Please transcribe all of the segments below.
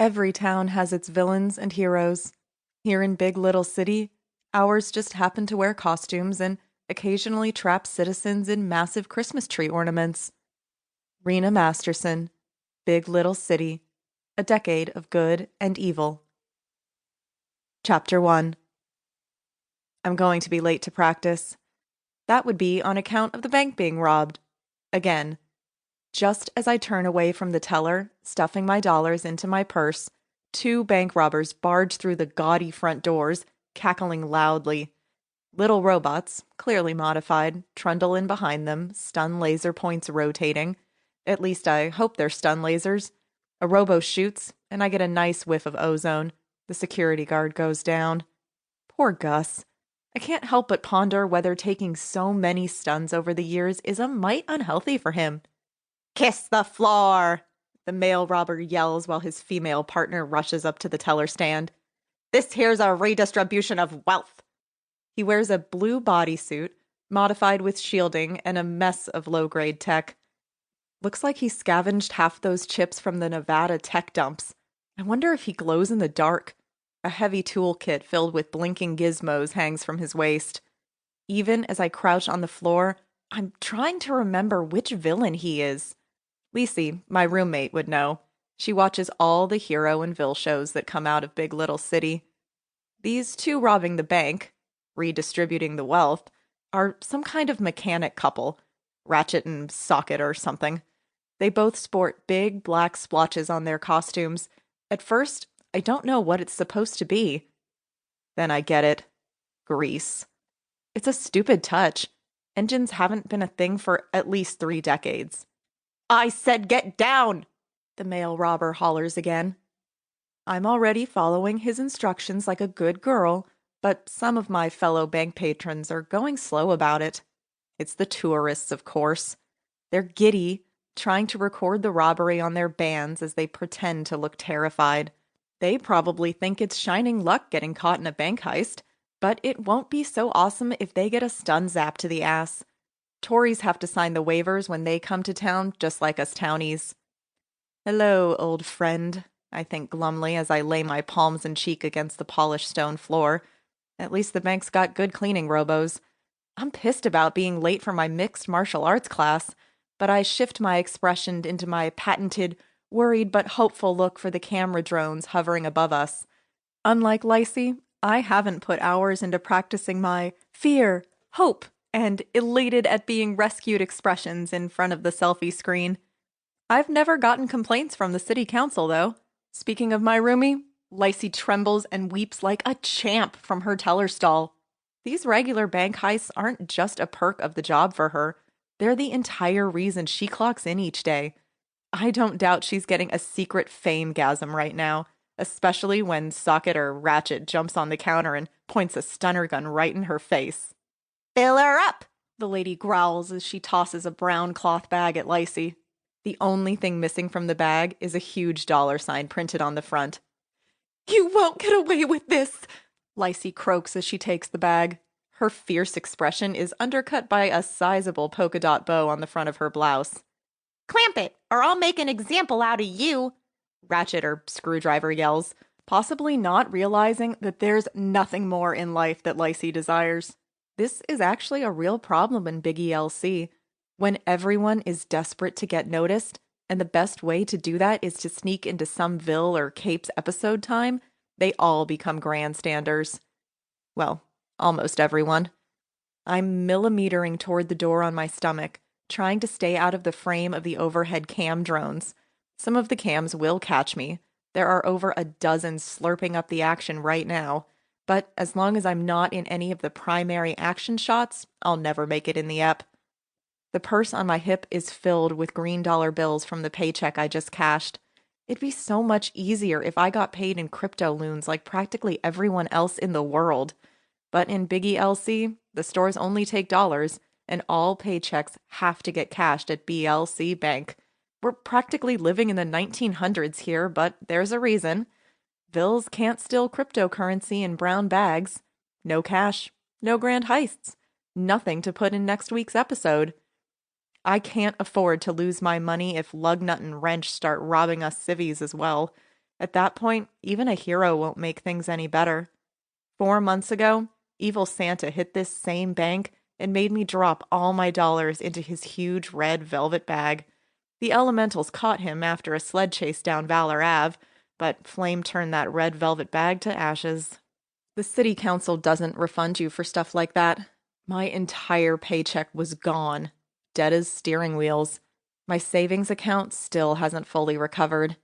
Every town has its villains and heroes. Here in Big Little City, ours just happen to wear costumes and occasionally trap citizens in massive Christmas tree ornaments. Rena Masterson, Big Little City, A Decade of Good and Evil. Chapter 1. I'm going to be late to practice. That would be on account of the bank being robbed. Again. Just as I turn away from the teller, stuffing my dollars into my purse, two bank robbers barge through the gaudy front doors, cackling loudly. Little robots, clearly modified, trundle in behind them, stun laser points rotating. At least I hope they're stun lasers. A robo shoots, and I get a nice whiff of ozone. The security guard goes down. Poor Gus. I can't help but ponder whether taking so many stuns over the years is a mite unhealthy for him. "Kiss the floor!" the male robber yells while his female partner rushes up to the teller stand. "This here's a redistribution of wealth." He wears a blue bodysuit, modified with shielding and a mess of low-grade tech. Looks like he scavenged half those chips from the Nevada tech dumps. I wonder if he glows in the dark. A heavy toolkit filled with blinking gizmos hangs from his waist. Even as I crouch on the floor, I'm trying to remember which villain he is. Lacey, my roommate, would know. She watches all the hero and vil shows that come out of Big Little City. These two robbing the bank, redistributing the wealth, are some kind of mechanic couple, Ratchet and Socket or something. They both sport big black splotches on their costumes. At first, I don't know what it's supposed to be. Then I get it. Grease. It's a stupid touch. Engines haven't been a thing for at least 3 decades. "I said get down!" the male robber hollers again. I'm already following his instructions like a good girl, but some of my fellow bank patrons are going slow about it. It's the tourists, of course. They're giddy, trying to record the robbery on their bands as they pretend to look terrified. They probably think it's shining luck getting caught in a bank heist, but it won't be so awesome if they get a stun zap to the ass. Tories have to sign the waivers when they come to town, just like us townies. "Hello, old friend," I think glumly as I lay my palms and cheek against the polished stone floor. At least the bank's got good cleaning robos. I'm pissed about being late for my mixed martial arts class, but I shift my expression into my patented, worried but hopeful look for the camera drones hovering above us. Unlike Lacey, I haven't put hours into practicing my fear, hope, and elated at being rescued expressions in front of the selfie screen. I've never gotten complaints from the city council, though. Speaking of my roomie, Lacey trembles and weeps like a champ from her teller stall. These regular bank heists aren't just a perk of the job for her. They're the entire reason she clocks in each day. I don't doubt she's getting a secret fame-gasm right now, especially when Socket or Ratchet jumps on the counter and points a stunner gun right in her face. "Fill her up!" the lady growls as she tosses a brown cloth bag at Lacey. The only thing missing from the bag is a huge $sign printed on the front. "You won't get away with this!" Lacey croaks as she takes the bag. Her fierce expression is undercut by a sizable polka dot bow on the front of her blouse. "Clamp it, or I'll make an example out of you!" Ratchet or Screwdriver yells, possibly not realizing that there's nothing more in life that Lacey desires. This is actually a real problem in Big ELC. When everyone is desperate to get noticed, and the best way to do that is to sneak into some Vil or Capes episode time, they all become grandstanders. Well, almost everyone. I'm millimetering toward the door on my stomach, trying to stay out of the frame of the overhead cam drones. Some of the cams will catch me. There are over a dozen slurping up the action right now. But as long as I'm not in any of the primary action shots, I'll never make it in the ep. The purse on my hip is filled with green dollar bills from the paycheck I just cashed. It'd be so much easier if I got paid in crypto loons like practically everyone else in the world. But in Biggie LC, the stores only take dollars, and all paychecks have to get cashed at BLC Bank. We're practically living in the 1900s here, but there's a reason. Vils can't steal cryptocurrency in brown bags. No cash, no grand heists, nothing to put in next week's episode. I can't afford to lose my money if Lugnut and Wrench start robbing us civvies as well. At that point, even a hero won't make things any better. 4 months ago, evil Santa hit this same bank and made me drop all my dollars into his huge red velvet bag. The elementals caught him after a sled chase down Valor Ave, but Flame turned that red velvet bag to ashes. The city council doesn't refund you for stuff like that. My entire paycheck was gone, dead as steering wheels. My savings account still hasn't fully recovered.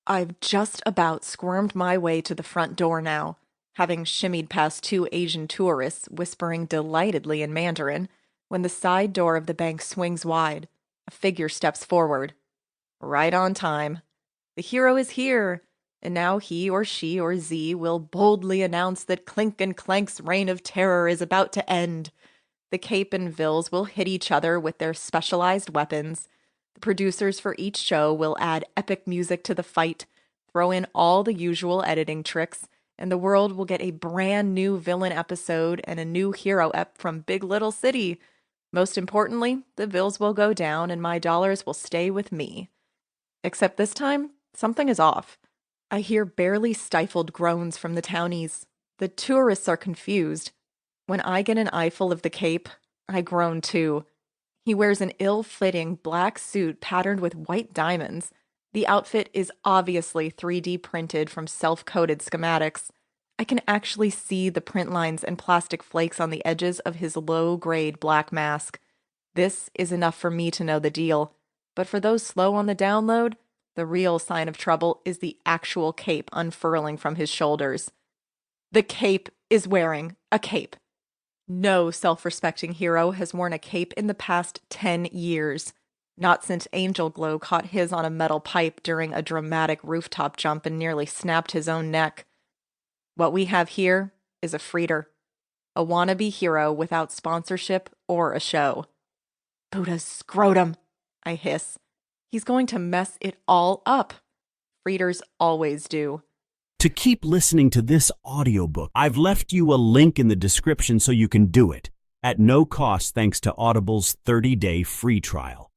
I've just about squirmed my way to the front door now, having shimmied past two Asian tourists whispering delightedly in Mandarin, when the side door of the bank swings wide. A figure steps forward. Right on time. The hero is here, and now he or she or Z will boldly announce that Clink and Clank's reign of terror is about to end. The Cape and Vills will hit each other with their specialized weapons. The producers for each show will add epic music to the fight, throw in all the usual editing tricks, and the world will get a brand new villain episode and a new hero ep from Big Little City. Most importantly, the Vills will go down and my dollars will stay with me. Except this time, something is off. I hear barely stifled groans from the townies. The tourists are confused. When I get an eyeful of the Cape, I groan too. He wears an ill-fitting black suit patterned with white diamonds. The outfit is obviously 3D printed from self-coded schematics. I can actually see the print lines and plastic flakes on the edges of his low-grade black mask. This is enough for me to know the deal. But for those slow on the download, the real sign of trouble is the actual cape unfurling from his shoulders. The Cape is wearing a cape. No self-respecting hero has worn a cape in the past 10 years. Not since Angel Glow caught his on a metal pipe during a dramatic rooftop jump and nearly snapped his own neck. What we have here is a freeder. A wannabe hero without sponsorship or a show. Buddha's scrotum, I hiss. He's going to mess it all up. Freeders always do. To keep listening to this audiobook, I've left you a link in the description so you can do it, at no cost thanks to Audible's 30-day free trial.